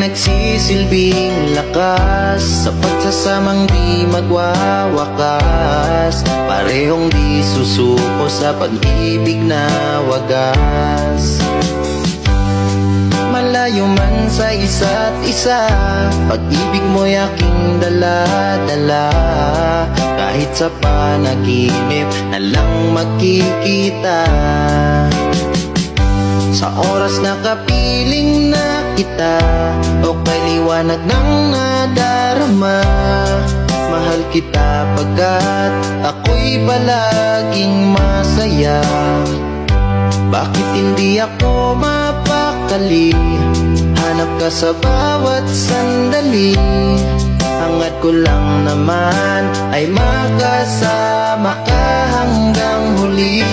nagsisilbing lakas sa pagsasamang di magwawakas. Parehong di susuko sa pag-ibig na wagas. Malayo man sa isa't isa, pag-ibig mo'y aking dala-dala. Kahit sa panaginip na lang magkikita, sa oras na kapiling na kita, o kay liwanag ng nadarama. Mahal kita pagkat ako'y palaging masaya. Bakit hindi ako mapakali? Hanap ka sa bawat sandali. Hangad ko lang naman ay makasama ka hanggang huli.